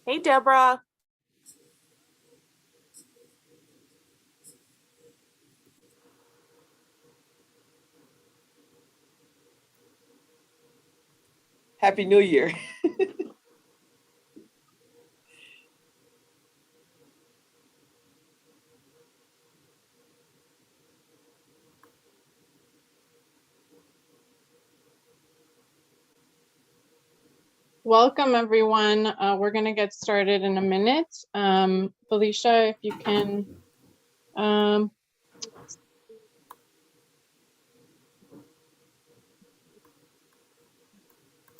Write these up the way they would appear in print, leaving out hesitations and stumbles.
Hey, Deborah. Happy New Year. Welcome, everyone. We're going to get started in a minute. Felicia, if you can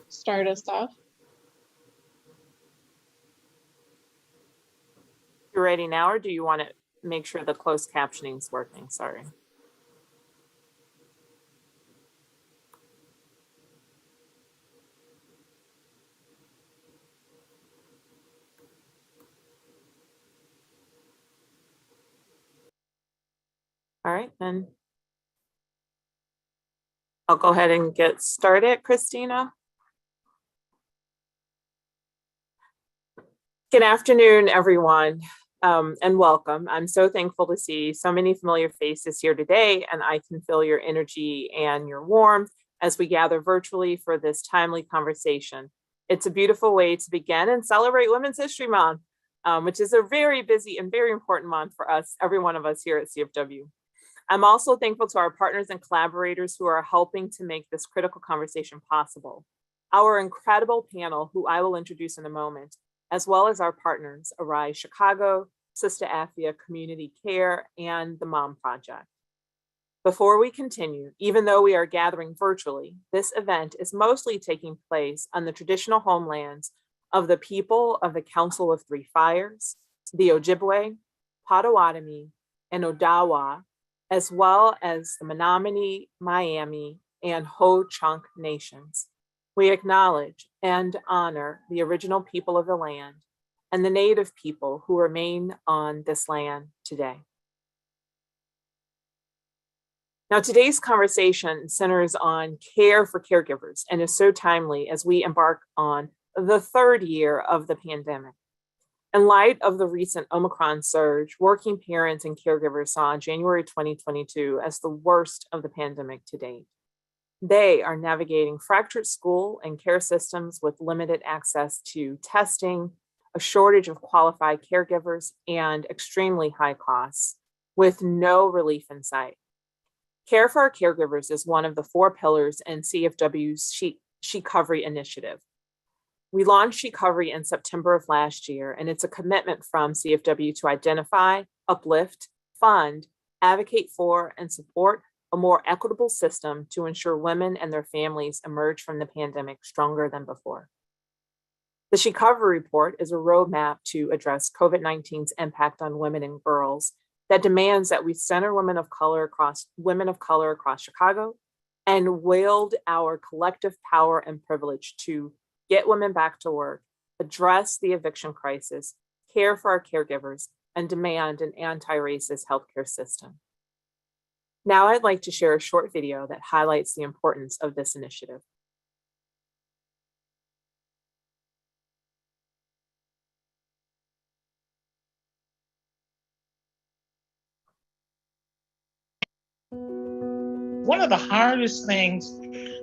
start us off. You ready now, or do you want to make sure the closed captioning is working? Sorry. All right, then I'll go ahead and get started, Christina. Good afternoon, everyone, and welcome. I'm so thankful to see so many familiar faces here today, and I can feel your energy and your warmth as we gather virtually for this timely conversation. It's a beautiful way to begin and celebrate Women's History Month, which is a very busy and very important month for us, every one of us here at CFW. I'm also thankful to our partners and collaborators who are helping to make this critical conversation possible. Our incredible panel, who I will introduce in a moment, as well as our partners, Arise Chicago, Systa Afya Community Care, and the Mom Project. Before we continue, even though we are gathering virtually, this event is mostly taking place on the traditional homelands of the people of the Council of Three Fires, the Ojibwe, Potawatomi, and Odawa, as well as the Menominee, Miami, and Ho-Chunk nations. We acknowledge and honor the original people of the land and the native people who remain on this land today. Now, today's conversation centers on care for caregivers and is so timely as we embark on the third year of the pandemic. In light of the recent Omicron surge, working parents and caregivers saw January 2022 as the worst of the pandemic to date. They are navigating fractured school and care systems with limited access to testing, a shortage of qualified caregivers, and extremely high costs, with no relief in sight. Care for our caregivers is one of the 4 pillars in CFW's SHEcovery initiative. We launched SHEcovery in September of last year, and it's a commitment from CFW to identify, uplift, fund, advocate for, and support a more equitable system to ensure women and their families emerge from the pandemic stronger than before. The SHEcovery report is a roadmap to address COVID-19's impact on women and girls that demands that we center women of color across Chicago and wield our collective power and privilege to get women back to work, address the eviction crisis, care for our caregivers, and demand an anti-racist healthcare system. Now I'd like to share a short video that highlights the importance of this initiative. One of the hardest things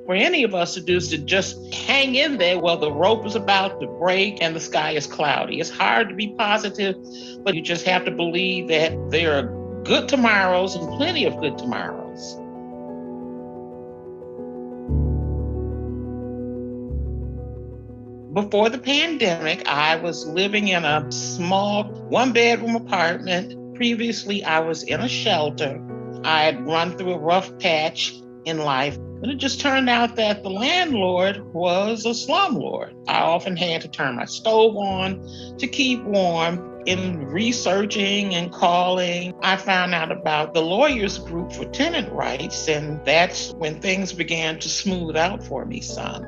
for any of us to do is to just hang in there while the rope is about to break and the sky is cloudy. It's hard to be positive, but you just have to believe that there are good tomorrows and plenty of good tomorrows. Before the pandemic, I was living in a small 1-bedroom apartment. Previously, I was in a shelter. I had run through a rough patch in life, but it just turned out that the landlord was a slumlord. I often had to turn my stove on to keep warm. In researching and calling, I found out about the lawyers group for tenant rights, and that's when things began to smooth out for me some.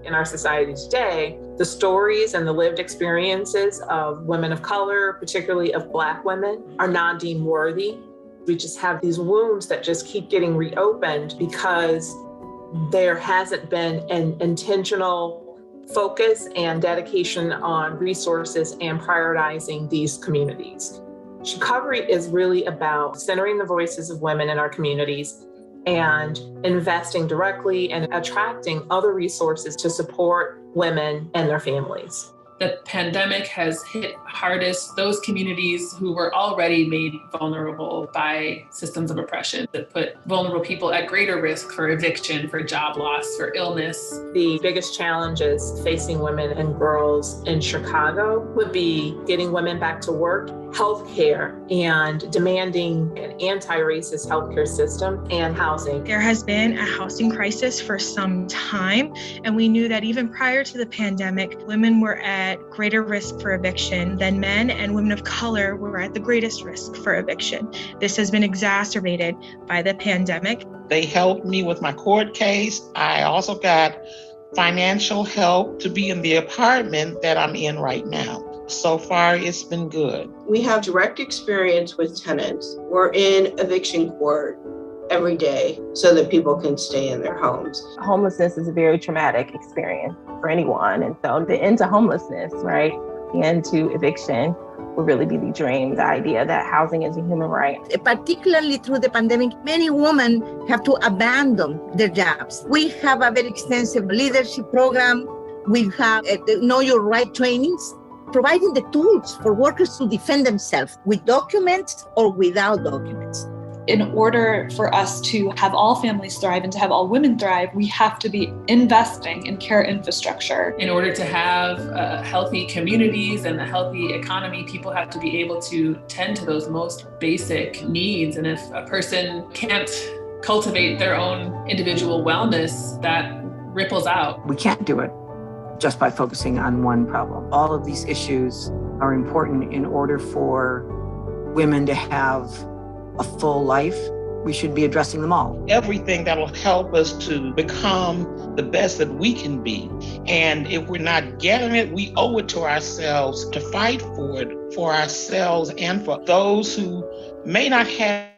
In our society today, the stories and the lived experiences of women of color, particularly of Black women, are not deemed worthy. We just have these wounds that just keep getting reopened because there hasn't been an intentional focus and dedication on resources and prioritizing these communities. SHEcovery is really about centering the voices of women in our communities and investing directly and attracting other resources to support women and their families. The pandemic has hit hardest those communities who were already made vulnerable by systems of oppression that put vulnerable people at greater risk for eviction, for job loss, for illness. The biggest challenges facing women and girls in Chicago would be getting women back to work, healthcare, and demanding an anti-racist healthcare system and housing. There has been a housing crisis for some time, and we knew that even prior to the pandemic, women were at greater risk for eviction than men, and women of color were at the greatest risk for eviction. This has been exacerbated by the pandemic. They helped me with my court case. I also got financial help to be in the apartment that I'm in right now. So far, it's been good. We have direct experience with tenants. We're in eviction court every day so that people can stay in their homes. Homelessness is a very traumatic experience for anyone. And so the end to homelessness, right, the end to eviction would really be the dream, the idea that housing is a human right. Particularly through the pandemic, many women have to abandon their jobs. We have a very extensive leadership program. We have Know Your Right trainings, providing the tools for workers to defend themselves with documents or without documents. In order for us to have all families thrive and to have all women thrive, we have to be investing in care infrastructure. In order to have healthy communities and a healthy economy, people have to be able to tend to those most basic needs. And if a person can't cultivate their own individual wellness, that ripples out. We can't do it just by focusing on one problem. All of these issues are important in order for women to have a full life. We should be addressing them all. Everything that will help us to become the best that we can be. And if we're not getting it, we owe it to ourselves to fight for it, for ourselves and for those who may not have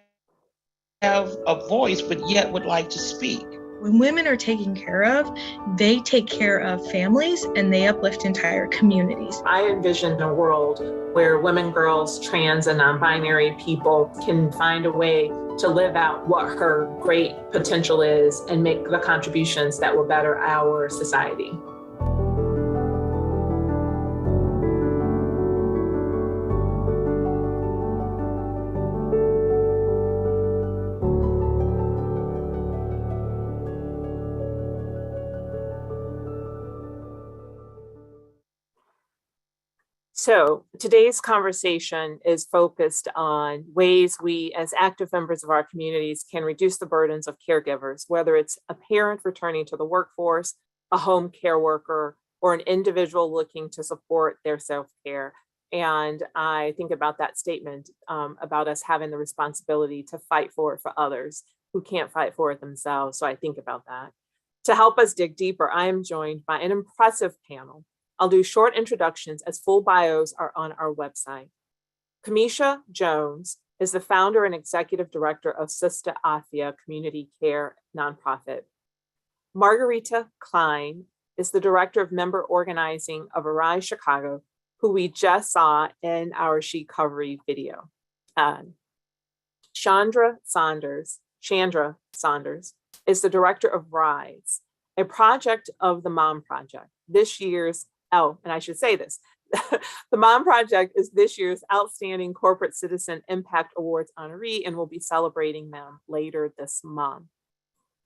a voice, but yet would like to speak. When women are taken care of, they take care of families and they uplift entire communities. I envision a world where women, girls, trans, and non-binary people can find a way to live out what her great potential is and make the contributions that will better our society. So today's conversation is focused on ways we as active members of our communities can reduce the burdens of caregivers, whether it's a parent returning to the workforce, a home care worker, or an individual looking to support their self-care. And I think about that statement about us having the responsibility to fight for it for others who can't fight for it themselves. So I think about that. To help us dig deeper, I am joined by an impressive panel. I'll do short introductions as full bios are on our website. Camesha Jones is the founder and executive director of Systa Afya community care nonprofit. Margarita Klein is the director of member organizing of Arise Chicago, who we just saw in our SHEcovery video. Chandra Saunders is the director of Rise, a project of the Mom Project. And I should say this, the Mom Project is this year's Outstanding Corporate Citizen Impact Awards honoree, and we'll be celebrating them later this month.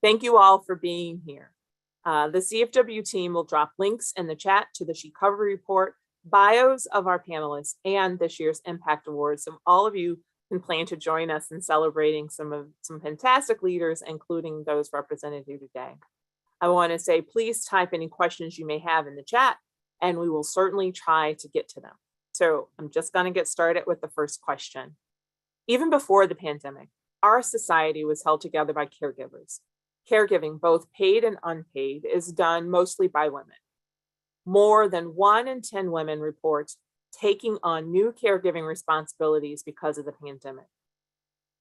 Thank you all for being here. The CFW team will drop links in the chat to the SHEcovery report, bios of our panelists, and this year's Impact Awards. So all of you can plan to join us in celebrating some fantastic leaders, including those represented here today. I want to say, please type any questions you may have in the chat, and we will certainly try to get to them. So I'm just going to get started with the first question. Even before the pandemic, our society was held together by caregivers. Caregiving, both paid and unpaid, is done mostly by women. More than 1 in 10 women report taking on new caregiving responsibilities because of the pandemic.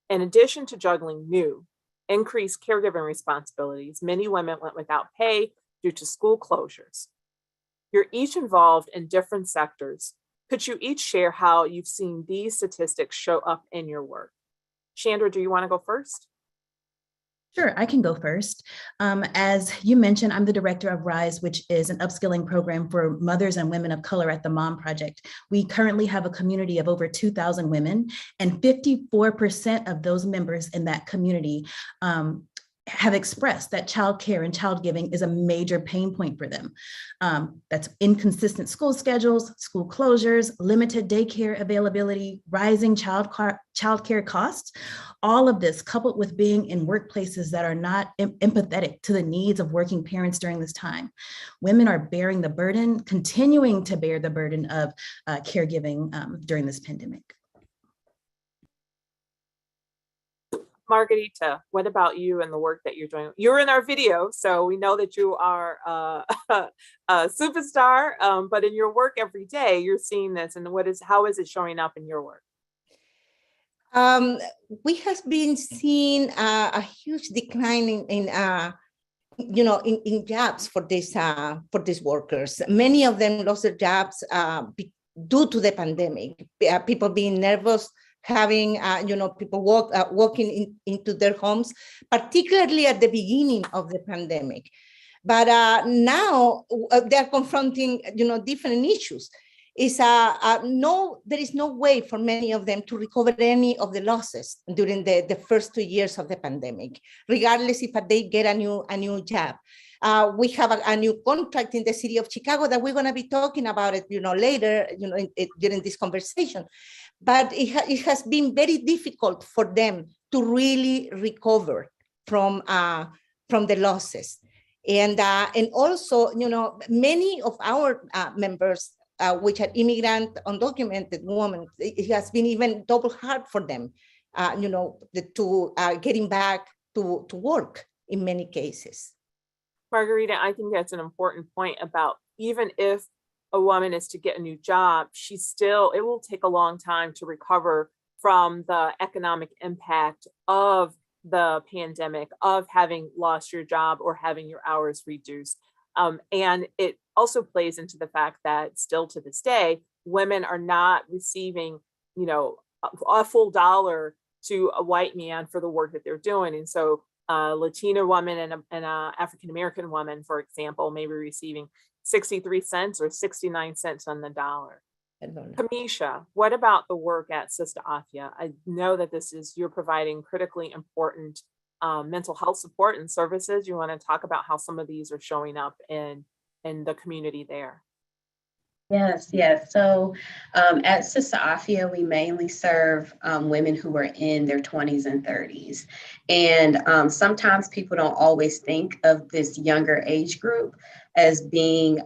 In addition to juggling new, increased caregiving responsibilities, many women went without pay due to school closures. You're each involved in different sectors. Could you each share how you've seen these statistics show up in your work? Chandra, do you want to go first? Sure, I can go first. As you mentioned, I'm the director of RISE, which is an upskilling program for mothers and women of color at the Mom Project. We currently have a community of over 2,000 women, and 54% of those members in that community have expressed that childcare and child giving is a major pain point for them. That's inconsistent school schedules, school closures, limited daycare availability, rising childcare costs. All of this coupled with being in workplaces that are not empathetic to the needs of working parents during this time. Women are bearing the burden, continuing to bear the burden of caregiving during this pandemic. Margarita, what about you and the work that you're doing? You're in our video, so we know that you are a superstar, but in your work every day, you're seeing this, and how is it showing up in your work? We have been seeing a huge decline in jobs for these workers. Many of them lost their jobs due to the pandemic. People being nervous, having people walking into their homes, particularly at the beginning of the pandemic. But now they're confronting different issues. There is no way for many of them to recover any of the losses during the first 2 years of the pandemic, regardless if they get a new job. We have a new contract in the city of Chicago that we're going to be talking about it, later, during this conversation. But it has been very difficult for them to really recover from the losses, and also, many of our members, which are immigrant, undocumented women, it has been even double hard for them, to getting back to work in many cases. Margarita, I think that's an important point about even if a woman is to get a new job, it will take a long time to recover from the economic impact of the pandemic, of having lost your job or having your hours reduced. And it also plays into the fact that still to this day, women are not receiving, a full dollar to a white man for the work that they're doing. And so a Latina woman and a African-American woman, for example, may be receiving 63 cents or 69 cents on the dollar. Camesha, what about the work at Systa Afya? I know that you're providing critically important mental health support and services. You want to talk about how some of these are showing up in the community there? Yes. So at Systa Afya, we mainly serve women who are in their 20s and 30s. And sometimes people don't always think of this younger age group as being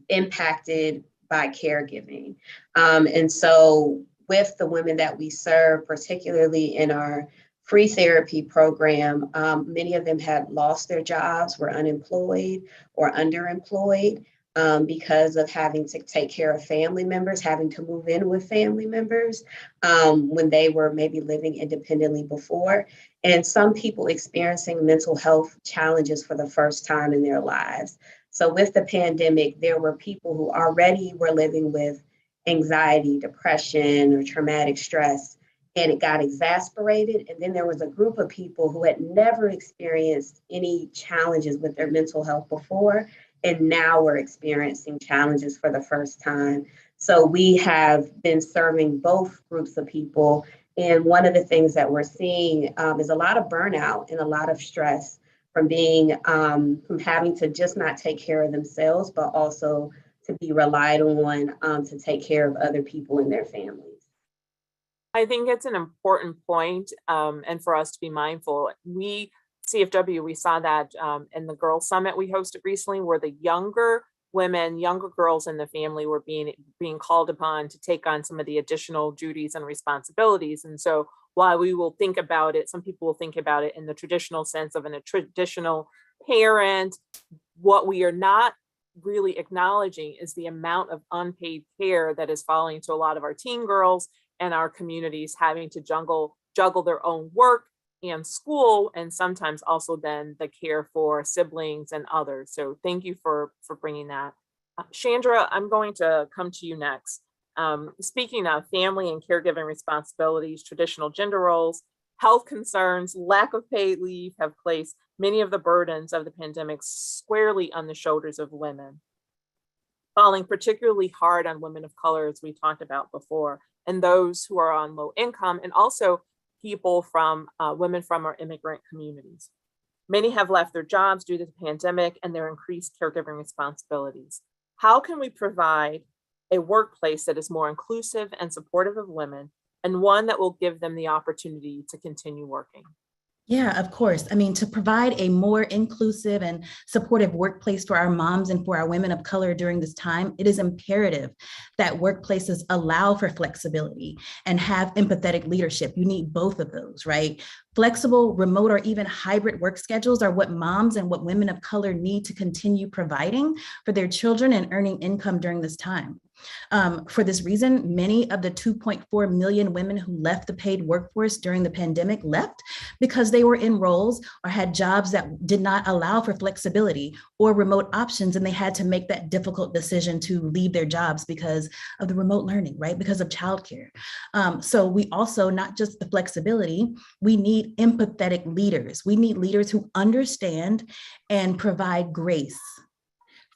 impacted by caregiving. And so with the women that we serve, particularly in our free therapy program, many of them had lost their jobs, were unemployed or underemployed. Because of having to take care of family members, having to move in with family members when they were maybe living independently before, and some people experiencing mental health challenges for the first time in their lives. So with the pandemic, there were people who already were living with anxiety, depression, or traumatic stress, and it got exasperated. And then there was a group of people who had never experienced any challenges with their mental health before, and now we're experiencing challenges for the first time. So we have been serving both groups of people. And one of the things that we're seeing is a lot of burnout and a lot of stress from having to just not take care of themselves, but also to be relied on to take care of other people in their families. I think it's an important point, and for us to be mindful. CFW, we saw that in the Girls Summit we hosted recently, where the younger girls in the family were being called upon to take on some of the additional duties and responsibilities. And so while we will think about it, some people will think about it in the traditional sense of a traditional parent, what we are not really acknowledging is the amount of unpaid care that is falling to a lot of our teen girls and our communities, having to juggle their own work and school, and sometimes also then the care for siblings and others. So thank you for bringing that Chandra, I'm going to come to you next. Speaking of family and caregiving responsibilities, traditional gender roles, health concerns, lack of paid leave have placed many of the burdens of the pandemic squarely on the shoulders of women, falling particularly hard on women of color, as we talked about before, and those who are on low income, and also people from women from our immigrant communities. Many have left their jobs due to the pandemic and their increased caregiving responsibilities. How can we provide a workplace that is more inclusive and supportive of women, and one that will give them the opportunity to continue working? Yeah, of course. I mean, to provide a more inclusive and supportive workplace for our moms and for our women of color during this time, it is imperative that workplaces allow for flexibility and have empathetic leadership. You need both of those, right? Flexible, remote, or even hybrid work schedules are what moms and what women of color need to continue providing for their children and earning income during this time. For this reason, many of the 2.4 million women who left the paid workforce during the pandemic left because they were in roles or had jobs that did not allow for flexibility or remote options, and they had to make that difficult decision to leave their jobs because of the remote learning, right? Because of childcare. So we also, not just the flexibility, we need empathetic leaders. We need leaders who understand and provide grace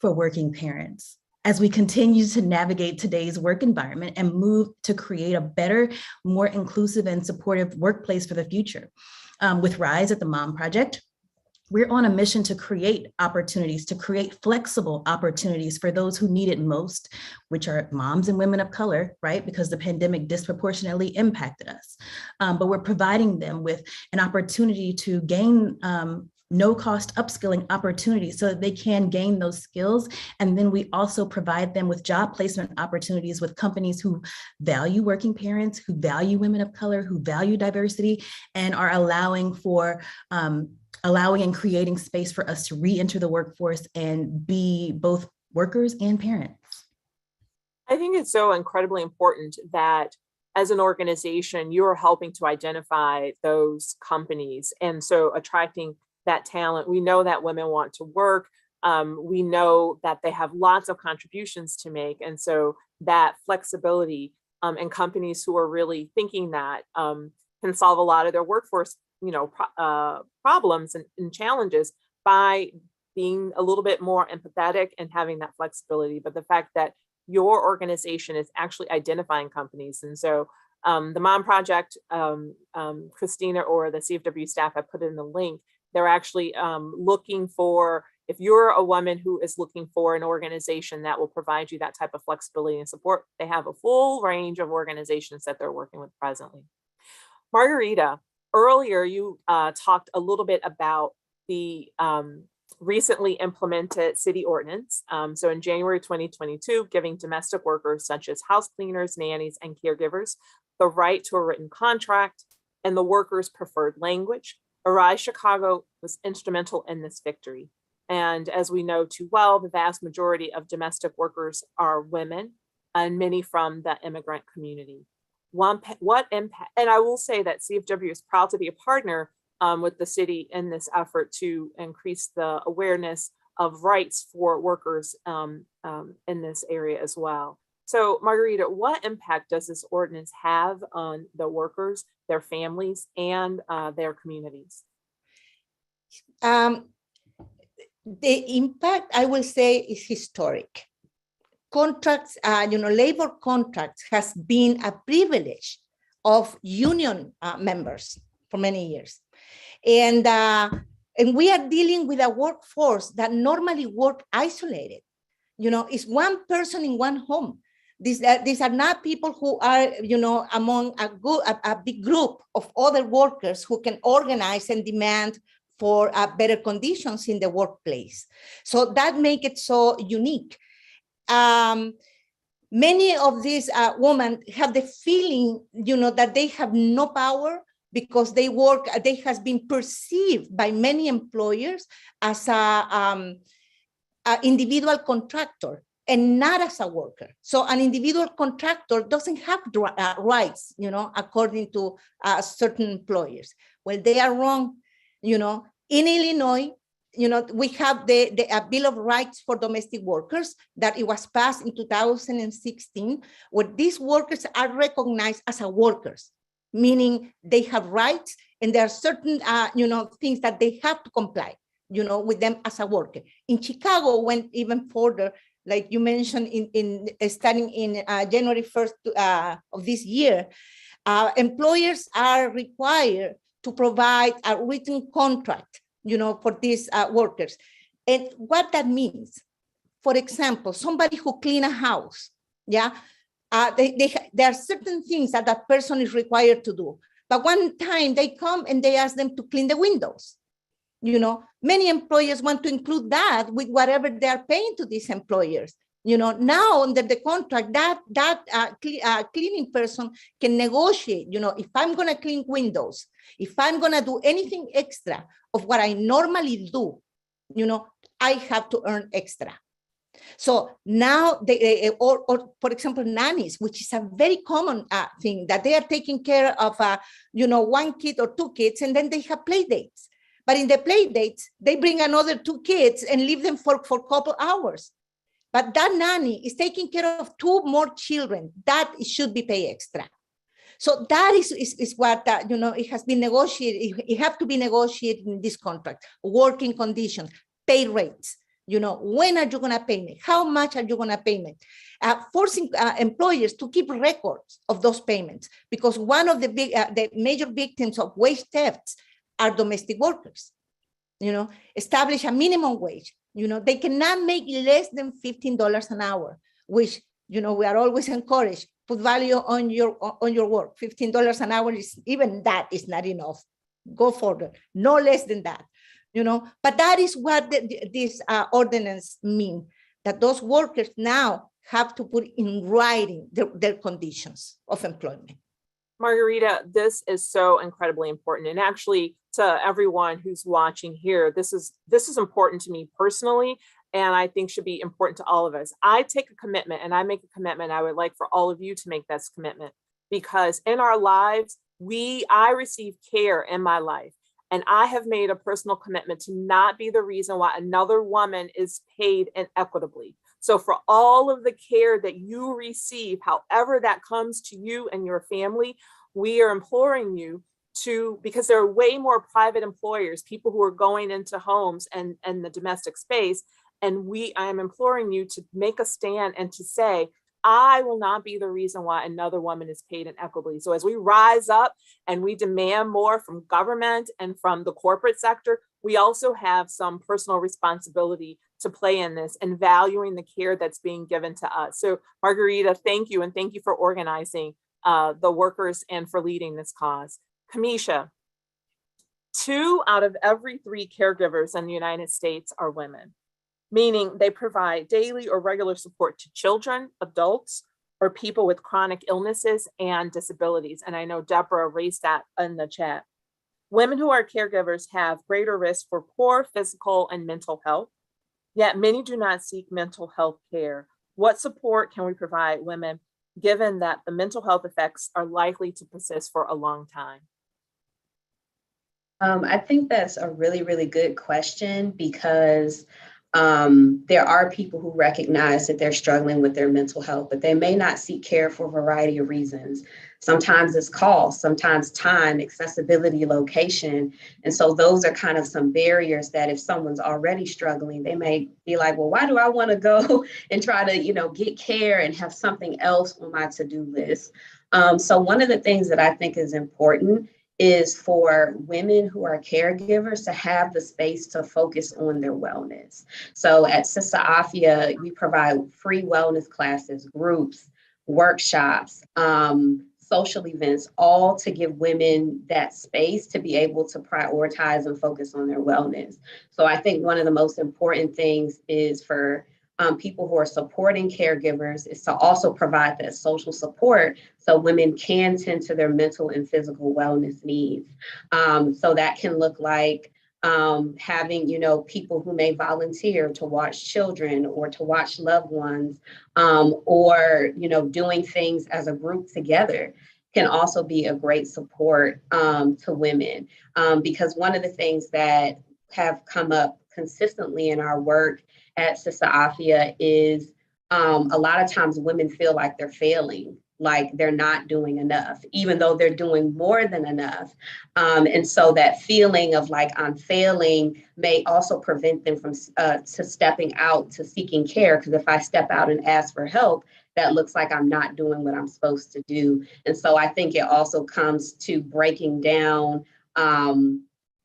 for working parents as we continue to navigate today's work environment and move to create a better, more inclusive and supportive workplace for the future. With RISE at the Mom Project, we're on a mission to create opportunities, to create flexible opportunities for those who need it most, which are moms and women of color, right? Because the pandemic disproportionately impacted us. But we're providing them with an opportunity to gain no-cost upskilling opportunities so that they can gain those skills. And then we also provide them with job placement opportunities with companies who value working parents, who value women of color, who value diversity, and are allowing and creating space for us to re-enter the workforce and be both workers and parents. I think it's so incredibly important that as an organization, you are helping to identify those companies. And so attracting that talent. We know that women want to work. We know that they have lots of contributions to make. And so that flexibility and companies who are really thinking that can solve a lot of their workforce, problems and challenges by being a little bit more empathetic and having that flexibility. But the fact that your organization is actually identifying companies. And so the Mom Project, Christina or the CFW staff, I put in the link. They're actually looking for, if you're a woman who is looking for an organization that will provide you that type of flexibility and support, they have a full range of organizations that they're working with presently. Margarita, earlier you talked a little bit about the recently implemented city ordinance. So in January 2022, giving domestic workers such as house cleaners, nannies, and caregivers the right to a written contract and the workers' preferred language. Arise Chicago was instrumental in this victory. And as we know too well, the vast majority of domestic workers are women, and many from the immigrant community. What impact, and I will say that CFW is proud to be a partner with the city in this effort to increase the awareness of rights for workers in this area as well. So Margarita, what impact does this ordinance have on the workers, their families, and their communities? The impact, I will say, is historic. Contracts, labor contracts has been a privilege of union members for many years. And we are dealing with a workforce that normally work isolated. It's one person in one home. These are not people who are, among a big group of other workers who can organize and demand for better conditions in the workplace. So that makes it so unique. Many of these women have the feeling, that they have no power because they has been perceived by many employers as a individual contractor and not as a worker. So an individual contractor doesn't have rights, according to certain employers. Well, they are wrong. In Illinois, we have the Bill of Rights for Domestic Workers that it was passed in 2016, where these workers are recognized as workers, meaning they have rights and there are certain, things that they have to comply, with them as a worker. In Chicago, went even further, like you mentioned, in starting in January 1st of this year, employers are required to provide a written contract, for these workers. And what that means, for example, somebody who clean a house, there are certain things that that person is required to do. But one time they come and they ask them to clean the windows. Many employers want to include that with whatever they are paying to these employers. Now under the contract, that cleaning person can negotiate, if I'm going to clean windows, if I'm going to do anything extra of what I normally do, I have to earn extra. So now or for example, nannies, which is a very common thing, that they are taking care of, one kid or two kids, and then they have play dates. But in the play dates, they bring another two kids and leave them for a couple hours. But that nanny is taking care of two more children. That should be paid extra. So that is what, it has been negotiated. It have to be negotiated in this contract. Working conditions, pay rates. When are you going to pay me? How much are you going to pay me? Forcing employers to keep records of those payments, because one of the major victims of wage thefts are domestic workers. Establish a minimum wage. They cannot make less than $15 an hour, which, we are always encouraged, put value on your work. $15 an hour is, even that is not enough. Go further, no less than that, but that is what this ordinance mean, that those workers now have to put in writing their conditions of employment. Margarita, this is so incredibly important. And actually, to everyone who's watching here, this is important to me personally, and I think should be important to all of us. I take a commitment, and I make a commitment. I would like for all of you to make this commitment, because in our lives, I receive care in my life, and I have made a personal commitment to not be the reason why another woman is paid inequitably. So for all of the care that you receive, however that comes to you and your family, we are imploring you to, because there are way more private employers, people who are going into homes and the domestic space. And I am imploring you to make a stand and to say, I will not be the reason why another woman is paid inequitably. So as we rise up and we demand more from government and from the corporate sector, we also have some personal responsibility to play in this and valuing the care that's being given to us. So Margarita, thank you. And thank you for organizing the workers and for leading this cause. Camesha, 2 out of every 3 caregivers in the United States are women, meaning they provide daily or regular support to children, adults, or people with chronic illnesses and disabilities. And I know Deborah raised that in the chat. Women who are caregivers have greater risk for poor physical and mental health, yet many do not seek mental health care. What support can we provide women, given that the mental health effects are likely to persist for a long time? I think that's a really, really good question, because there are people who recognize that they're struggling with their mental health, but they may not seek care for a variety of reasons. Sometimes it's cost, sometimes time, accessibility, location. And so those are kind of some barriers that if someone's already struggling, they may be like, well, why do I want to go and try to, get care and have something else on my to-do list? So one of the things that I think is important is for women who are caregivers to have the space to focus on their wellness. So at Systa Afya, we provide free wellness classes, groups, workshops, social events, all to give women that space to be able to prioritize and focus on their wellness. So I think one of the most important things is for people who are supporting caregivers is to also provide that social support so women can tend to their mental and physical wellness needs. So that can look like having, people who may volunteer to watch children or to watch loved ones, or, doing things as a group together can also be a great support to women. Because one of the things that have come up consistently in our work at Systa Afya is a lot of times women feel like they're failing, like they're not doing enough, even though they're doing more than enough. And so that feeling of like I'm failing may also prevent them from to stepping out to seeking care. Because if I step out and ask for help, that looks like I'm not doing what I'm supposed to do. And so I think it also comes to breaking down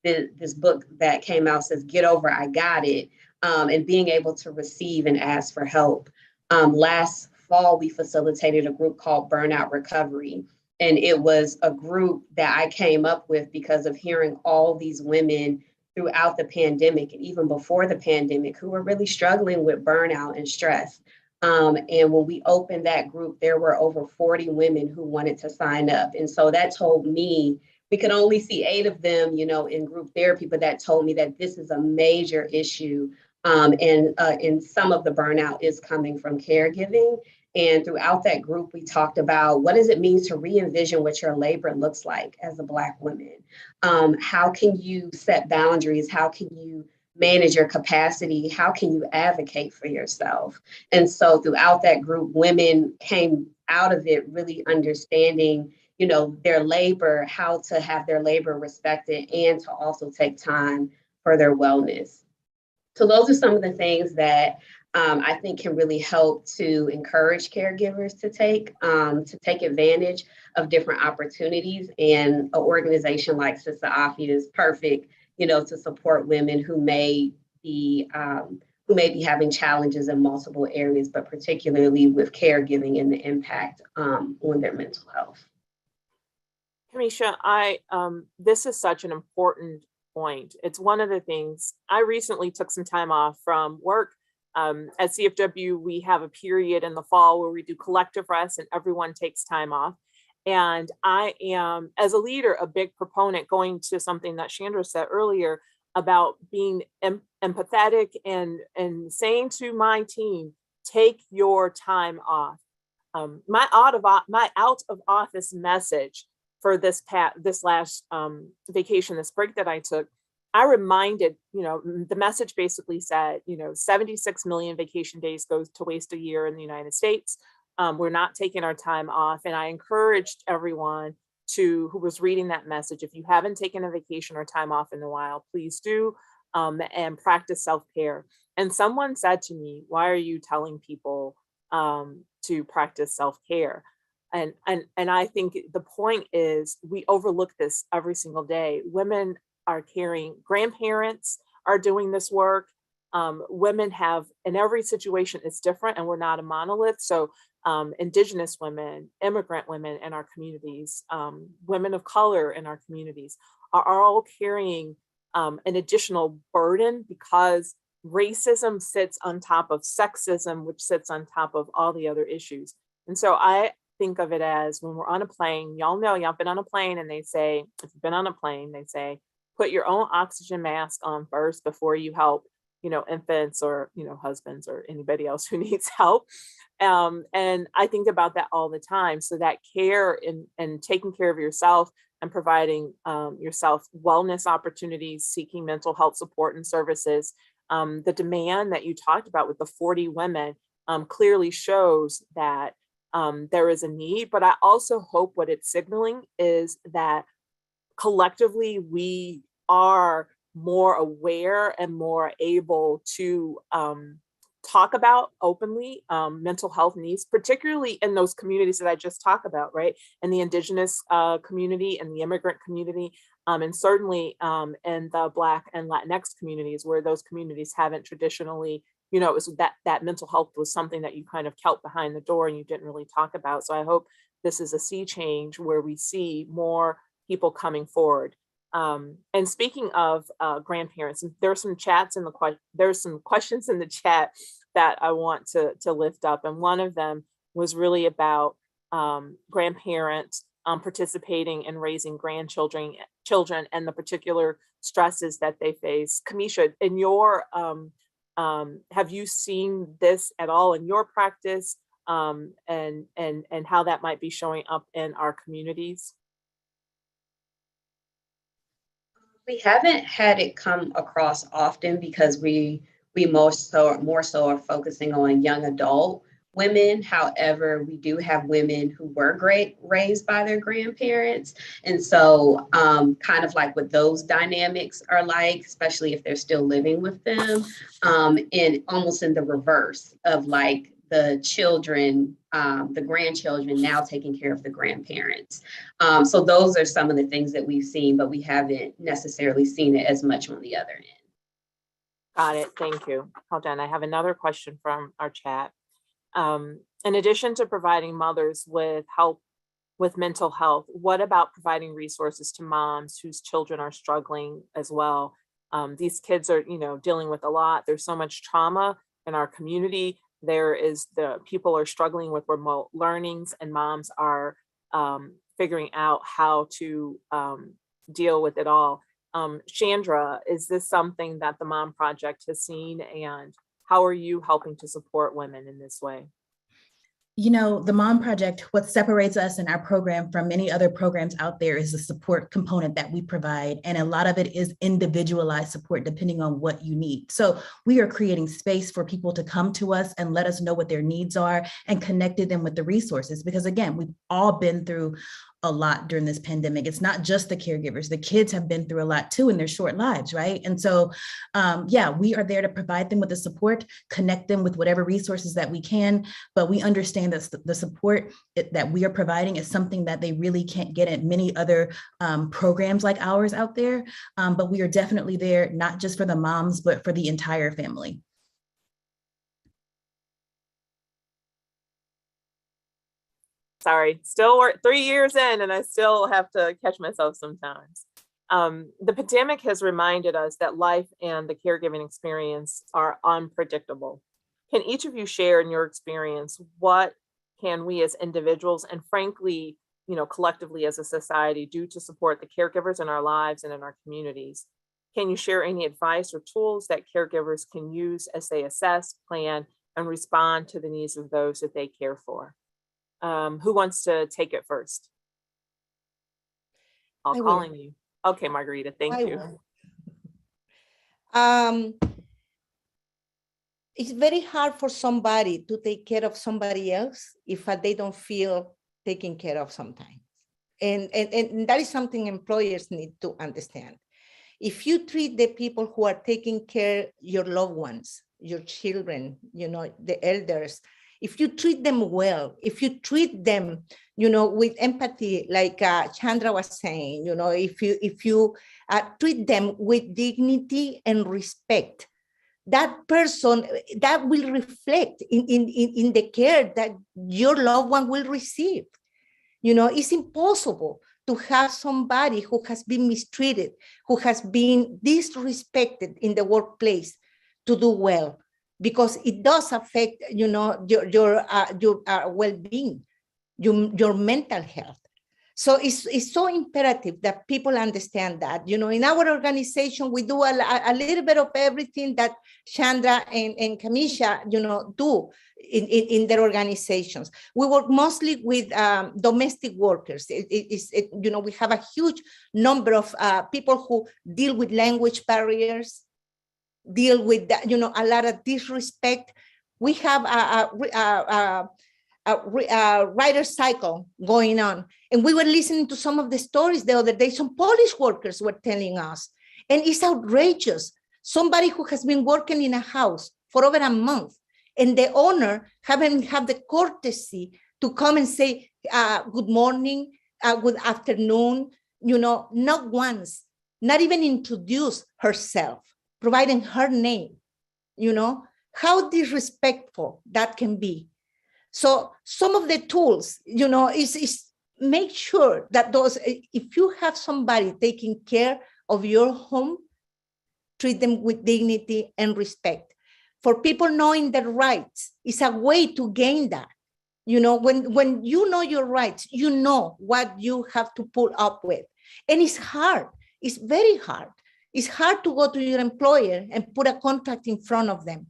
this book that came out, says, Get Over, I Got It, and being able to receive and ask for help. Last fall, we facilitated a group called Burnout Recovery. And it was a group that I came up with because of hearing all these women throughout the pandemic and even before the pandemic who were really struggling with burnout and stress. And when we opened that group, there were over 40 women who wanted to sign up. And so that told me, we could only see 8 of them, in group therapy, but that told me that this is a major issue. And some of the burnout is coming from caregiving. And throughout that group, we talked about what does it mean to re-envision what your labor looks like as a Black woman? How can you set boundaries? How can you manage your capacity? How can you advocate for yourself? And so throughout that group, women came out of it really understanding, their labor, how to have their labor respected, and to also take time for their wellness. So those are some of the things that I think can really help to encourage caregivers to take advantage of different opportunities. And an organization like Systa Afya is perfect, to support women who may be having challenges in multiple areas, but particularly with caregiving and the impact on their mental health. Camesha, this is such an important point. It's one of the things. I recently took some time off from work. At CFW, we have a period in the fall where we do collective rest and everyone takes time off. And I am, as a leader, a big proponent, going to something that Chandra said earlier about being empathetic and saying to my team, take your time off. My out of office message for this last vacation, this break that I took, I reminded, the message basically said, 76 million vacation days goes to waste a year in the United States. We're not taking our time off. And I encouraged everyone who was reading that message, if you haven't taken a vacation or time off in a while, please do, and practice self-care. And someone said to me, why are you telling people to practice self-care? And I think the point is we overlook this every single day. Women are caring, grandparents are doing this work. Women have, in every situation it's different and we're not a monolith. So Indigenous women, immigrant women in our communities, women of color in our communities are all carrying an additional burden because racism sits on top of sexism, which sits on top of all the other issues. And so I think of it as when we're on a plane, y'all have been on a plane and they say, if you've been on a plane, they say, put your own oxygen mask on first before you help, infants or, husbands or anybody else who needs help. And I think about that all the time. So that care and taking care of yourself and providing yourself wellness opportunities, seeking mental health support and services. The demand that you talked about with the 40 women clearly shows that there is a need, but I also hope what it's signaling is that collectively we are more aware and more able to talk about openly mental health needs, particularly in those communities that I just talked about, right? In the Indigenous community and the immigrant community, and certainly in the Black and Latinx communities, where those communities haven't traditionally, it was that mental health was something that you kind of kept behind the door and you didn't really talk about. So I hope this is a sea change where we see more people coming forward. And speaking of grandparents, there's some there's some questions in the chat that I want to lift up. And one of them was really about grandparents participating in raising children and the particular stresses that they face. Camesha, in your have you seen this at all in your practice, and how that might be showing up in our communities? We haven't had it come across often because we more so are focusing on young adult women. However, we do have women who were raised by their grandparents. And so kind of like what those dynamics are like, especially if they're still living with them, and almost in the reverse of like the children, the grandchildren now taking care of the grandparents. So those are some of the things that we've seen, but we haven't necessarily seen it as much on the other end. Got it. Thank you. Hold on. I have another question from our chat. In addition to providing mothers with help with mental health, what about providing resources to moms whose children are struggling as well? These kids are, dealing with a lot. There's so much trauma in our community. People are struggling with remote learnings, and moms are figuring out how to deal with it all. Chandra, is this something that the Mom Project has seen, and how are you helping to support women in this way? The Mom Project, what separates us in our program from many other programs out there is the support component that we provide. And a lot of it is individualized support depending on what you need. So we are creating space for people to come to us and let us know what their needs are and connected them with the resources. Because again, we've all been through a lot during this pandemic. It's not just the caregivers. The kids have been through a lot too in their short lives, right? And so, we are there to provide them with the support, connect them with whatever resources that we can, but we understand that the support that we are providing is something that they really can't get at many other programs like ours out there. But we are definitely there, not just for the moms, but for the entire family. Sorry, still 3 years in, and I still have to catch myself sometimes. The pandemic has reminded us that life and the caregiving experience are unpredictable. Can each of you share in your experience, what can we as individuals and frankly, collectively as a society do to support the caregivers in our lives and in our communities? Can you share any advice or tools that caregivers can use as they assess, plan, and respond to the needs of those that they care for? Who wants to take it first? I'm calling you. Okay, Margarita, thank you. It's very hard for somebody to take care of somebody else if they don't feel taken care of sometimes. And that is something employers need to understand. If you treat the people who are taking care of your loved ones, your children, the elders, if you treat them well, if you treat them, with empathy, like Chandra was saying, if you treat them with dignity and respect, that person, that will reflect in the care that your loved one will receive. It's impossible to have somebody who has been mistreated, who has been disrespected in the workplace to do well, because it does affect, your well-being, your mental health. So it's so imperative that people understand that. In our organization, we do a little bit of everything that Chandra and Camesha, do in their organizations. We work mostly with domestic workers. We have a huge number of people who deal with language barriers, deal with a lot of disrespect. We have a writer's cycle going on, and we were listening to some of the stories the other day. Some Polish workers were telling us, and it's outrageous. Somebody who has been working in a house for over a month, and the owner haven't had the courtesy to come and say good morning, good afternoon, not once, not even introduce herself, providing her name. How disrespectful that can be. So some of the tools, is make sure that if you have somebody taking care of your home, treat them with dignity and respect. For people knowing their rights is a way to gain that. When you know your rights, you know what you have to put up with. And it's hard. It's very hard. It's hard to go to your employer and put a contract in front of them,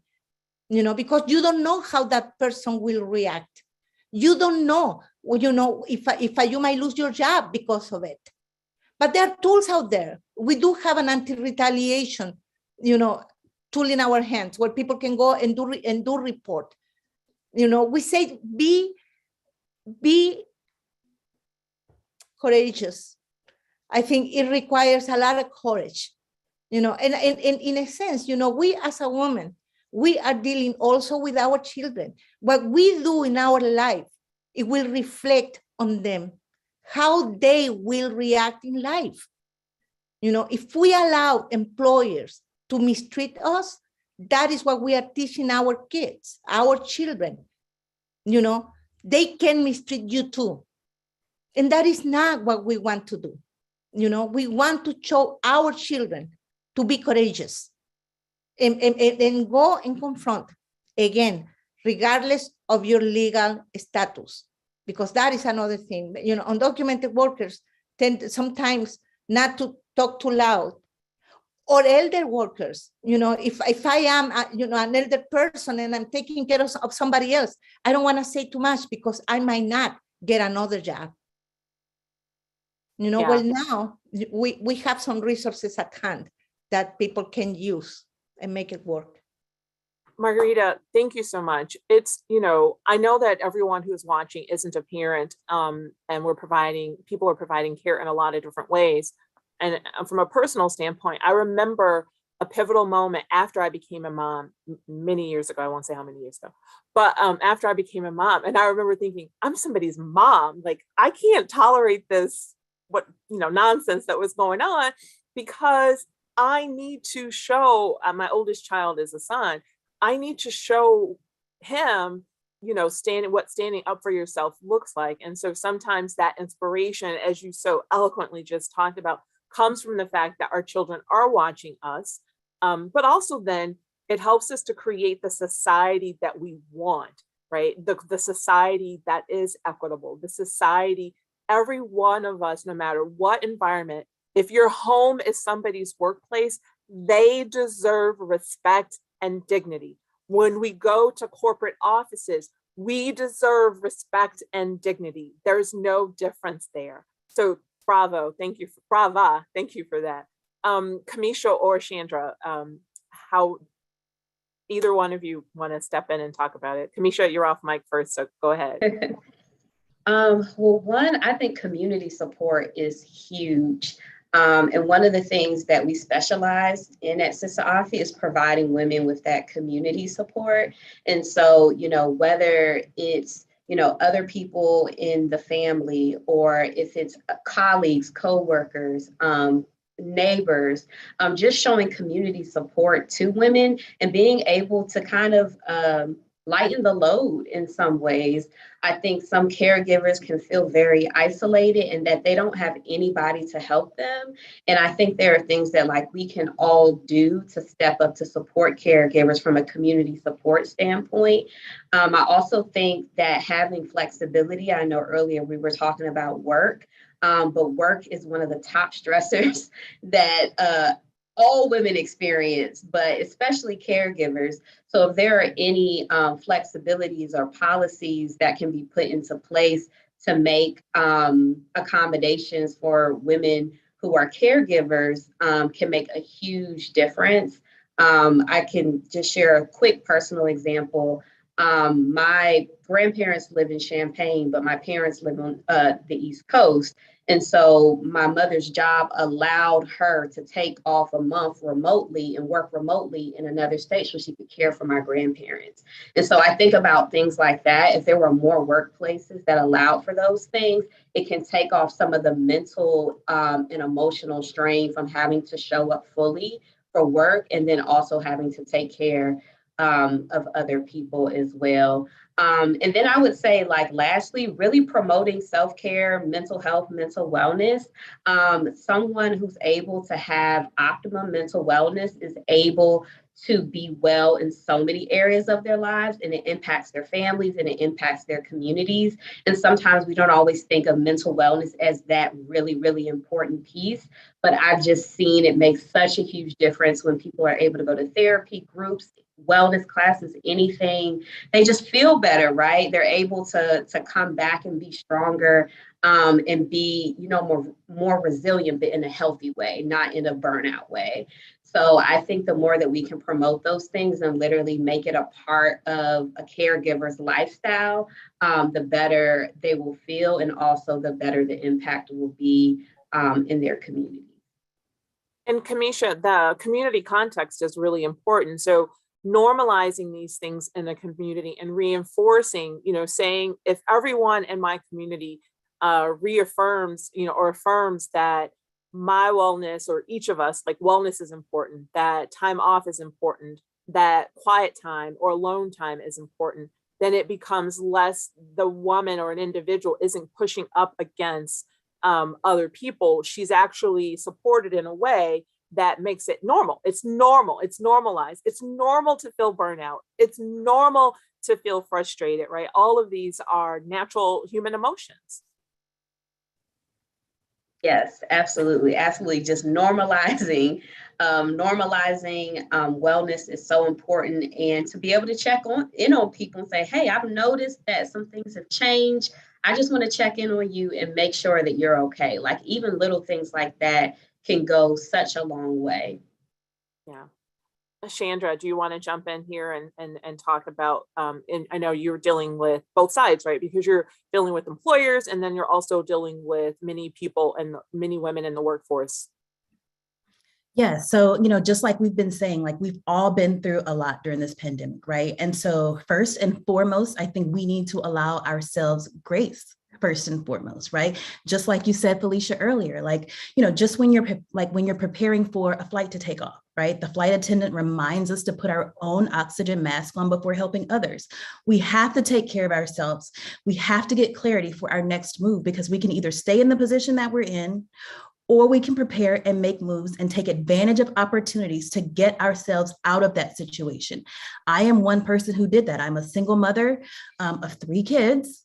because you don't know how that person will react. You don't know, if you might lose your job because of it. But there are tools out there. We do have an anti-retaliation, tool in our hands where people can go and do report. We say be courageous. I think it requires a lot of courage, and in a sense, we as a woman, we are dealing also with our children. What we do in our life, it will reflect on them, how they will react in life. If we allow employers to mistreat us, that is what we are teaching our kids, our children. They can mistreat you too. And that is not what we want to do. We want to show our children to be courageous and go and confront, again, regardless of your legal status, because that is another thing. Undocumented workers tend sometimes not to talk too loud, or elder workers. If I am, an elder person and I'm taking care of somebody else, I don't want to say too much because I might not get another job. Well, now we have some resources at hand that people can use and make it work. Margarita, thank you so much. It's, I know that everyone who's watching isn't a parent, and people are providing care in a lot of different ways. And from a personal standpoint, I remember a pivotal moment after I became a mom many years ago. I won't say how many years ago, but after I became a mom, and I remember thinking, I'm somebody's mom. Like, I can't tolerate this, nonsense that was going on, because I need to show, my oldest child is a son. I need to show him, what standing up for yourself looks like. And so sometimes that inspiration, as you so eloquently just talked about, comes from the fact that our children are watching us, but also then it helps us to create the society that we want, right? The society that is equitable, the society, every one of us, no matter what environment, if your home is somebody's workplace, they deserve respect and dignity. When we go to corporate offices, we deserve respect and dignity. There's no difference there. So bravo, thank you for that. Camesha or Chandra, how either one of you want to step in and talk about it? Camesha, you're off mic first, so go ahead. Well, one, I think community support is huge. And one of the things that we specialize in at Systa Afya is providing women with that community support. And so, whether it's, other people in the family, or if it's colleagues, coworkers, neighbors, just showing community support to women and being able to kind of lighten the load in some ways. I think some caregivers can feel very isolated and that they don't have anybody to help them. And I think there are things that we can all do to step up to support caregivers from a community support standpoint. I also think that having flexibility, I know earlier we were talking about work, but work is one of the top stressors that all women experience, but especially caregivers. So if there are any flexibilities or policies that can be put into place to make accommodations for women who are caregivers, can make a huge difference. I can just share a quick personal example. My grandparents live in Champaign, but my parents live on the East Coast. And so my mother's job allowed her to take off a month remotely and work remotely in another state so she could care for my grandparents. And so I think about things like that. If there were more workplaces that allowed for those things, it can take off some of the mental and emotional strain from having to show up fully for work and then also having to take care of other people as well. And then I would say, lastly, really promoting self-care, mental health, mental wellness. Someone who's able to have optimum mental wellness is able to be well in so many areas of their lives, and it impacts their families and it impacts their communities. And sometimes we don't always think of mental wellness as that really, really important piece, but I've just seen it make such a huge difference when people are able to go to therapy groups, wellness classes, anything, they just feel better, right? They're able to come back and be stronger, and be, more resilient, but in a healthy way, not in a burnout way. So I think the more that we can promote those things and literally make it a part of a caregiver's lifestyle, the better they will feel, and also the better the impact will be in their community. And Camesha, the community context is really important. So normalizing these things in the community and reinforcing, saying if everyone in my community reaffirms, or affirms that my wellness, or each of us, like wellness is important, that time off is important, that quiet time or alone time is important, then it becomes less the woman or an individual isn't pushing up against other people. She's actually supported in a way that makes it normal. It's normal. It's normalized. It's normal to feel burnout. It's normal to feel frustrated, right? All of these are natural human emotions. Yes, absolutely. Absolutely. Just normalizing wellness is so important. And to be able to check in on people and say, hey, I've noticed that some things have changed. I just want to check in on you and make sure that you're okay. Like even little things like that can go such a long way. Yeah. Chandra, do you want to jump in here and talk about, and I know you're dealing with both sides, right? Because you're dealing with employers, and then you're also dealing with many people and many women in the workforce. Yeah. So, just like we've been saying, like we've all been through a lot during this pandemic, right? And so first and foremost, I think we need to allow ourselves grace. First and foremost, right? Just like you said, Felicia, earlier, like, just when you're preparing for a flight to take off, right? The flight attendant reminds us to put our own oxygen mask on before helping others. We have to take care of ourselves. We have to get clarity for our next move, because we can either stay in the position that we're in, or we can prepare and make moves and take advantage of opportunities to get ourselves out of that situation. I am one person who did that. I'm a single mother of 3 kids.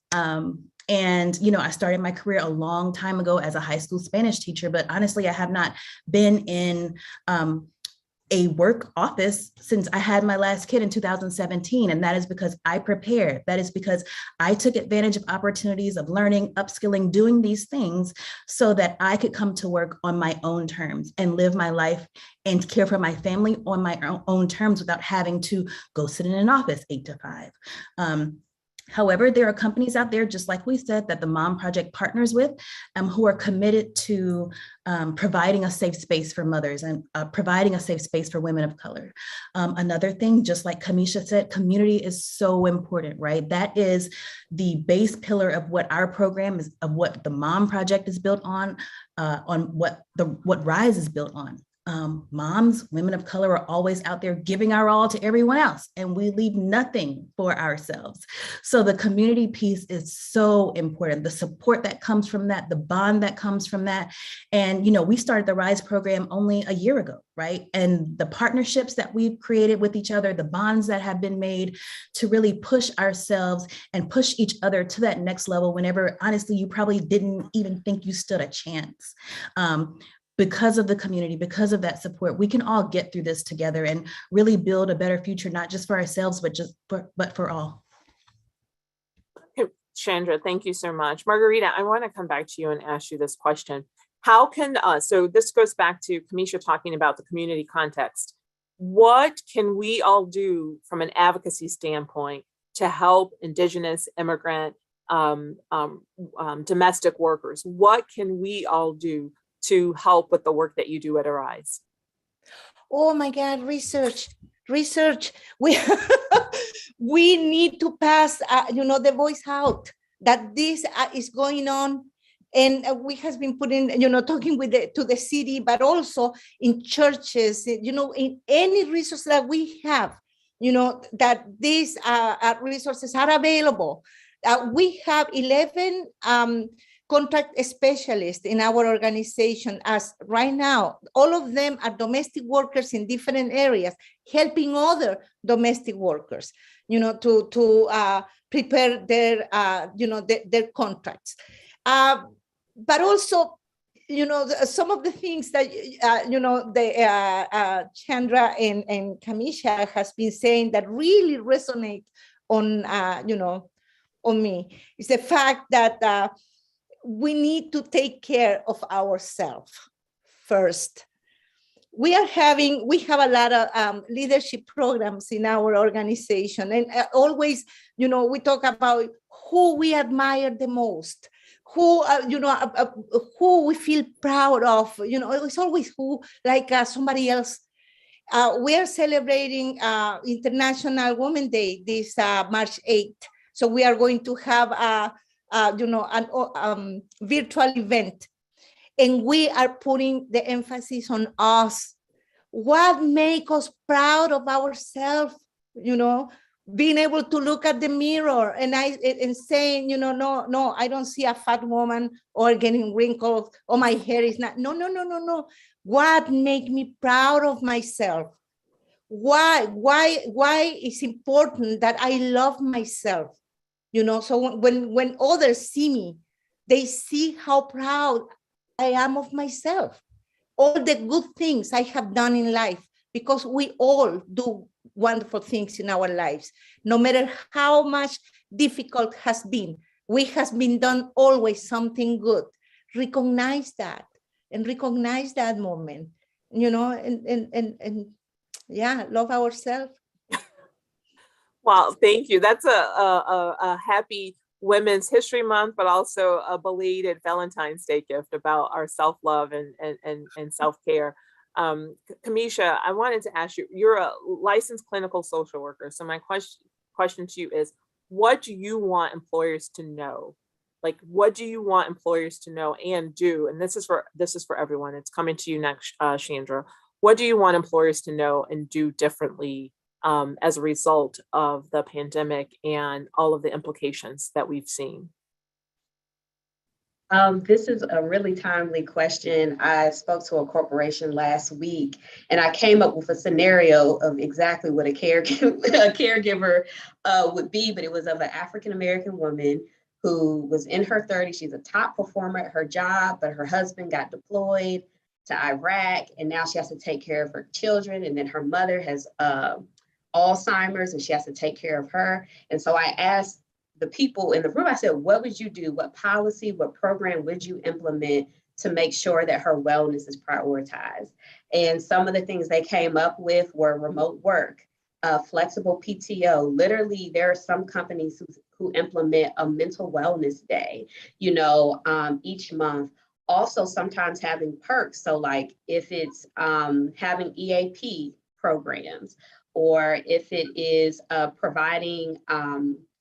And, I started my career a long time ago as a high school Spanish teacher, but honestly, I have not been in a work office since I had my last kid in 2017. And that is because I prepared. That is because I took advantage of opportunities of learning, upskilling, doing these things so that I could come to work on my own terms and live my life and care for my family on my own terms without having to go sit in an office 8 to 5. However, there are companies out there, just like we said, that the Mom Project partners with, who are committed to providing a safe space for mothers and providing a safe space for women of color. Another thing, just like Camesha said, community is so important, right? That is the base pillar of what our program is, of what the Mom Project is built on what RISE is built on. Moms, women of color are always out there giving our all to everyone else, and we leave nothing for ourselves. So the community piece is so important. The support that comes from that, the bond that comes from that. And, we started the RISE program only a year ago, right? And the partnerships that we've created with each other, the bonds that have been made to really push ourselves and push each other to that next level whenever, honestly, you probably didn't even think you stood a chance. Because of the community, because of that support, we can all get through this together and really build a better future, not just for ourselves, but for all. Chandra, thank you so much. Margarita, I want to come back to you and ask you this question. How can, so this goes back to Camesha talking about the community context. What can we all do from an advocacy standpoint to help Indigenous, immigrant, domestic workers? What can we all do to help with the work that you do at Arise? Oh my God, research. We we need to pass, the voice out that this is going on, and we has been putting, talking to the city, but also in churches, in any resource that we have, that these resources are available. We have 11 contract specialists in our organization, as right now, all of them are domestic workers in different areas, helping other domestic workers, to prepare their, their contracts. But also some of the things that, Chandra and Camesha has been saying that really resonate on, on me is the fact that we need to take care of ourselves first. We have a lot of leadership programs in our organization, and always, we talk about who we admire the most, who we feel proud of. It's always who, like somebody else. We are celebrating International Women's Day this March 8th, so we are going to have an virtual event. And we are putting the emphasis on us. What makes us proud of ourselves, being able to look at the mirror and saying, no, I don't see a fat woman or getting wrinkles or my hair is not, no. What makes me proud of myself? Why is important that I love myself? So when others see me, they see how proud I am of myself, all the good things I have done in life, because we all do wonderful things in our lives. No matter how much difficult has been, we has been done always something good. Recognize that and recognize that moment, and love ourselves. Well, thank you. That's a happy Women's History Month, but also a belated Valentine's Day gift about our self-love and self-care. Camesha, I wanted to ask you, you're a licensed clinical social worker. So my question to you is, what do you want employers to know? Like, what do you want employers to know and do? And this is for everyone. It's coming to you next, Chandra. What do you want employers to know and do differently as a result of the pandemic and all of the implications that we've seen? This is a really timely question. I spoke to a corporation last week, and I came up with a scenario of exactly what a caregiver would be, but it was of an African-American woman who was in her 30s. She's a top performer at her job, but her husband got deployed to Iraq, and now she has to take care of her children, and then her mother has Alzheimer's, and she has to take care of her. And so I asked the people in the room, I said, what would you do? What policy, what program would you implement to make sure that her wellness is prioritized? And some of the things they came up with were remote work, flexible PTO. Literally, there are some companies who implement a mental wellness day, each month. Also, sometimes having perks. So like if it's having EAP programs, or if it is providing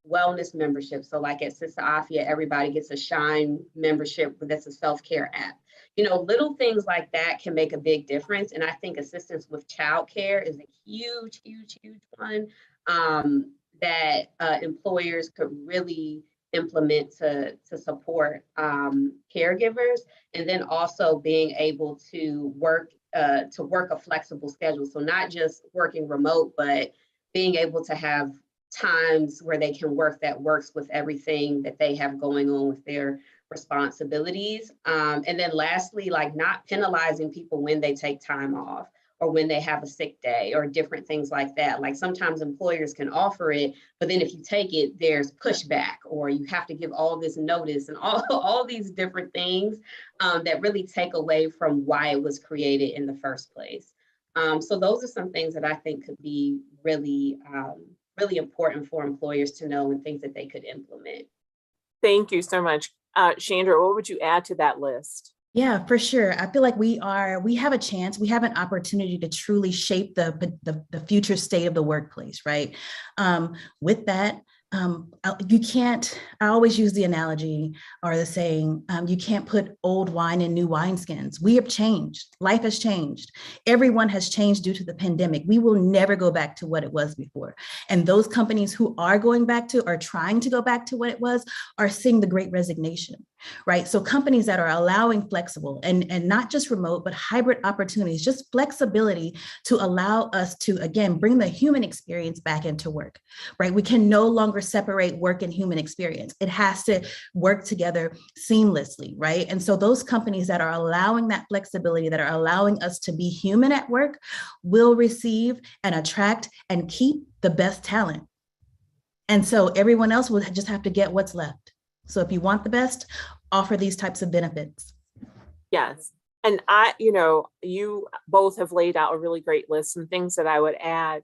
wellness membership. So like at Systa Afya, everybody gets a Shine membership, that's a self-care app. Little things like that can make a big difference. And I think assistance with childcare is a huge one that employers could really implement to support caregivers. And then also being able to work a flexible schedule. So not just working remote, but being able to have times where they can work that works with everything that they have going on with their responsibilities. And then lastly, like not penalizing people when they take time off or when they have a sick day or different things like that. Like sometimes employers can offer it, but then if you take it, there's pushback, or you have to give all this notice and all these different things that really take away from why it was created in the first place. So those are some things that I think could be really, really important for employers to know and things that they could implement. Thank you so much. Chandra, what would you add to that list? Yeah, for sure. I feel like we have a chance, we have an opportunity to truly shape the future state of the workplace, right? With that, you can't, I always use the analogy or the saying, you can't put old wine in new wineskins. We have changed. Life has changed. Everyone has changed due to the pandemic. We will never go back to what it was before. And those companies who are going back to or trying to go back to what it was are seeing the great resignation. right? So companies that are allowing flexible and not just remote, but hybrid opportunities, just flexibility to allow us to, again, bring the human experience back into work, right? We can no longer separate work and human experience. It has to work together seamlessly, right? And so those companies that are allowing that flexibility, that are allowing us to be human at work, will receive and attract and keep the best talent. And so everyone else will just have to get what's left. So if you want the best, offer these types of benefits. Yes. And you both have laid out a really great list. Some things that I would add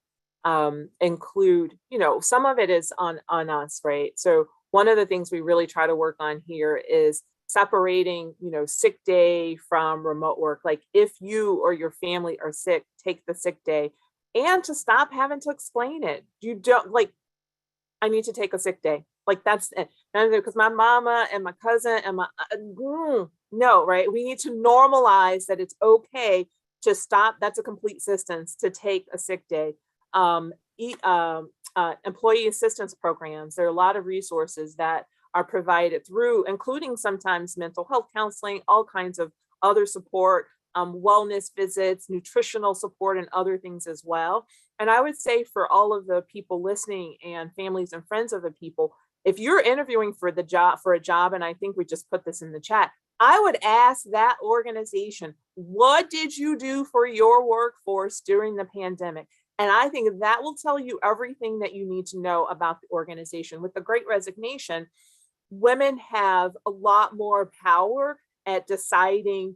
include, some of it is on us, right? So one of the things we really try to work on here is separating, sick day from remote work. Like if you or your family are sick, take the sick day, and to stop having to explain it. You don't I need to take a sick day. Like that's it. Because my mama and my cousin and no, right? We need to normalize that it's okay to stop. That's a complete sentence, to take a sick day. Employee assistance programs. There are a lot of resources that are provided through, including sometimes mental health counseling, all kinds of other support, wellness visits, nutritional support, and other things as well. And I would say for all of the people listening and families and friends of the people, if you're interviewing for a job, and I think we just put this in the chat, I would ask that organization, what did you do for your workforce during the pandemic? And I think that will tell you everything that you need to know about the organization. With the Great Resignation, women have a lot more power at deciding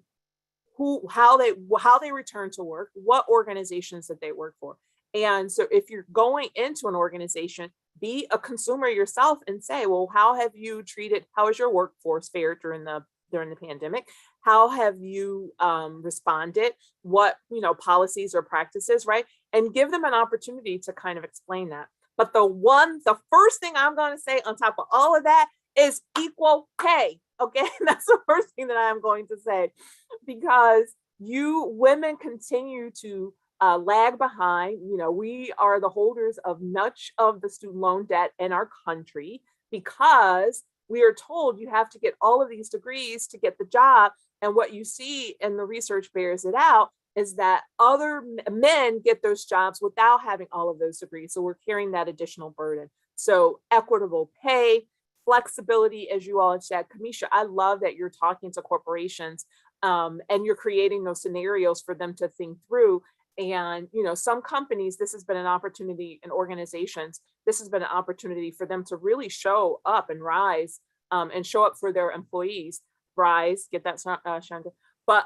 how they return to work, what organizations that they work for. And so if you're going into an organization, be a consumer yourself and say, well, how has your workforce fared during the pandemic? How have you responded? What, policies or practices, right? And give them an opportunity to kind of explain that. But the first thing I'm going to say on top of all of that is equal pay. Okay, that's the first thing that I'm going to say, because women continue to lag behind. We are the holders of much of the student loan debt in our country, because we are told you have to get all of these degrees to get the job. And what you see, and the research bears it out, is that other men get those jobs without having all of those degrees. So we're carrying that additional burden. So equitable pay, flexibility, as you all have said. Camesha, I love that you're talking to corporations and you're creating those scenarios for them to think through. And, some companies, this has been an opportunity, in organizations, this has been an opportunity for them to really show up and rise and show up for their employees. Rise, get that, Chandra. But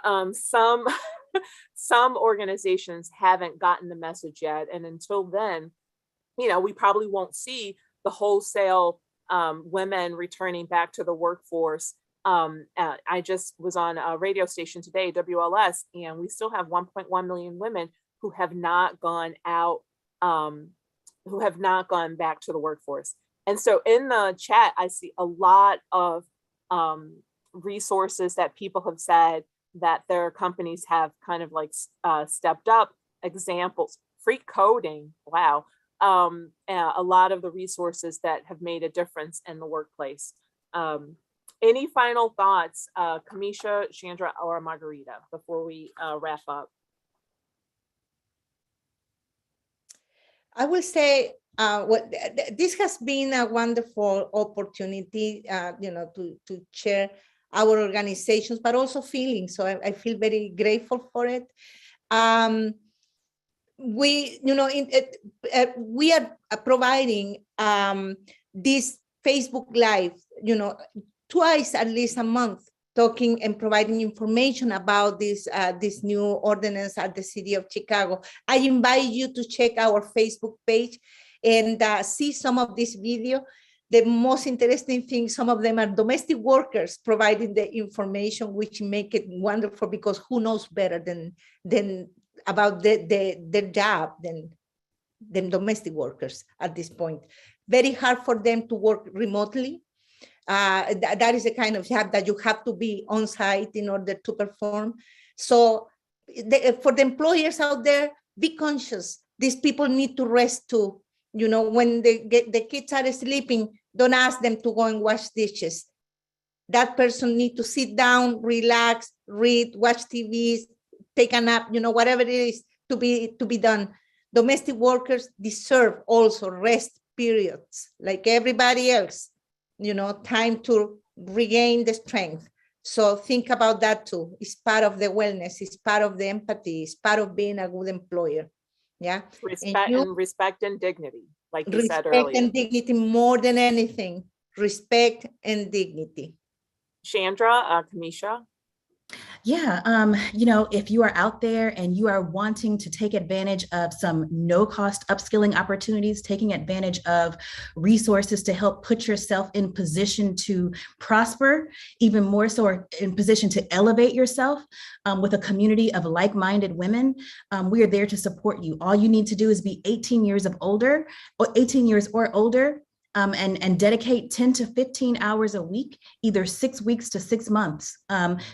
some organizations haven't gotten the message yet. And until then, we probably won't see the wholesale women returning back to the workforce. I just was on a radio station today, WLS, and we still have 1.1 million women who have not gone out, who have not gone back to the workforce. And so in the chat, I see a lot of resources that people have said that their companies have kind of stepped up. Examples, free coding, wow. A lot of the resources that have made a difference in the workplace. Any final thoughts, Camesha, Chandra, or Margarita, before we wrap up? I will say, this has been a wonderful opportunity, to share our organizations, but also feelings. So I feel very grateful for it. We are providing this Facebook Live, twice at least a month, talking and providing information about this new ordinance at the city of Chicago. I invite you to check our Facebook page and see some of this video. The most interesting thing, some of them are domestic workers providing the information, which make it wonderful, because who knows better than about their job than domestic workers at this point. Very hard for them to work remotely. That is a kind of job that you have to be on site in order to perform. So for the employers out there, be conscious. These people need to rest too. When the kids are sleeping, don't ask them to go and wash dishes. That person need to sit down, relax, read, watch TV, take a nap, whatever it is to be done. Domestic workers deserve also rest periods like everybody else, time to regain the strength. So think about that too. It's part of the wellness, it's part of the empathy, it's part of being a good employer. Yeah. Respect and dignity, like you said earlier. Respect and dignity more than anything. Respect and dignity. Chandra, Camesha. Yeah, if you are out there and you are wanting to take advantage of some no-cost upskilling opportunities, taking advantage of resources to help put yourself in position to prosper, even more so, or in position to elevate yourself with a community of like-minded women, we are there to support you. All you need to do is be 18 years or older, and dedicate 10 to 15 hours a week, either 6 weeks to 6 months.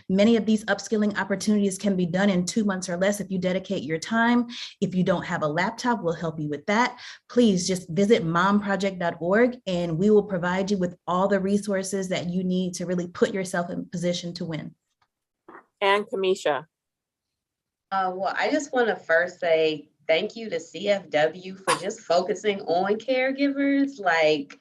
Many of these upskilling opportunities can be done in 2 months or less if you dedicate your time. If you don't have a laptop, we'll help you with that. Please just visit momproject.org and we will provide you with all the resources that you need to really put yourself in position to win. And Camesha. Well, I just want to first say thank you to CFW for just focusing on caregivers. Like,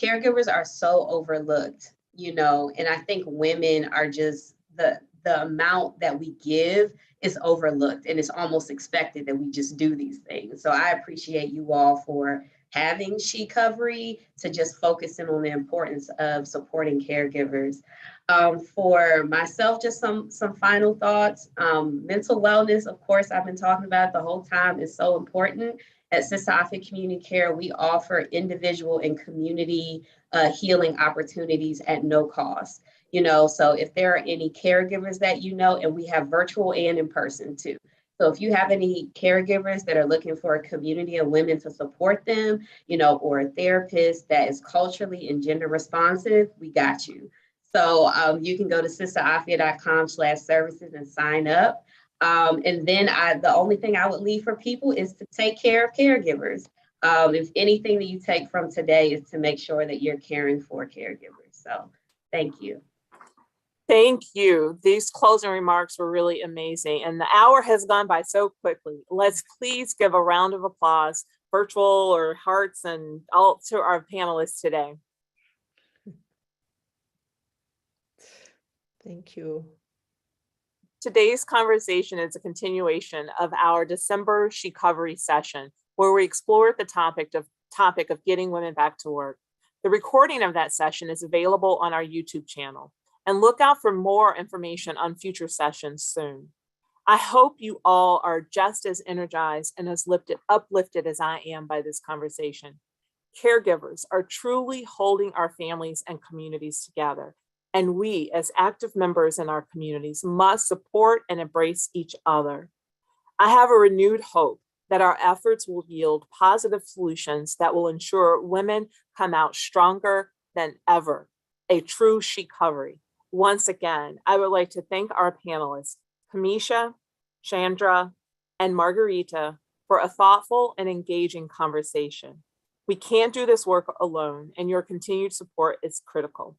caregivers are so overlooked, and I think women are just the amount that we give is overlooked, and it's almost expected that we just do these things. So I appreciate you all for having SHEcovery to just focusing on the importance of supporting caregivers. For myself, just some final thoughts. Mental wellness, of course, I've been talking about the whole time, is so important. At Systa Afya Community Care, we offer individual and community healing opportunities at no cost. So if there are any caregivers that and we have virtual and in person too. So if you have any caregivers that are looking for a community of women to support them, or a therapist that is culturally and gender responsive, we got you. So you can go to sistaafya.com/services and sign up. And then the only thing I would leave for people is to take care of caregivers. If anything that you take from today is to make sure that you're caring for caregivers. So thank you. Thank you. These closing remarks were really amazing. And the hour has gone by so quickly. Let's please give a round of applause, virtual or hearts, and all to our panelists today. Thank you. Today's conversation is a continuation of our December SHEcovery session, where we explored the topic of getting women back to work. The recording of that session is available on our YouTube channel, and look out for more information on future sessions soon. I hope you all are just as energized and as uplifted as I am by this conversation. Caregivers are truly holding our families and communities together. And we, as active members in our communities, must support and embrace each other. I have a renewed hope that our efforts will yield positive solutions that will ensure women come out stronger than ever, a true SHEcovery. Once again, I would like to thank our panelists, Camesha, Chandra, and Margarita, for a thoughtful and engaging conversation. We can't do this work alone, and your continued support is critical.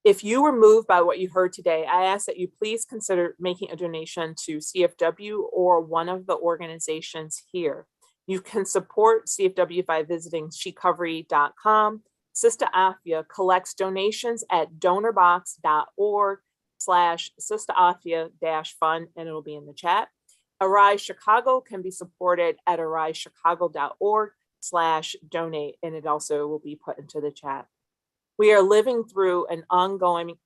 If you were moved by what you heard today, I ask that you please consider making a donation to CFW or one of the organizations here. You can support CFW by visiting SHEcovery.com. Systa Afya collects donations at donorbox.org/SistaAfya-fund, and it'll be in the chat. Arise Chicago can be supported at arisechicago.org/donate, and it also will be put into the chat. We are living through an ongoing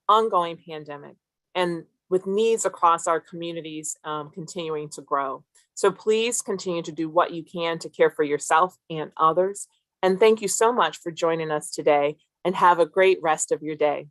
pandemic, and with needs across our communities continuing to grow. So please continue to do what you can to care for yourself and others. And thank you so much for joining us today, and have a great rest of your day.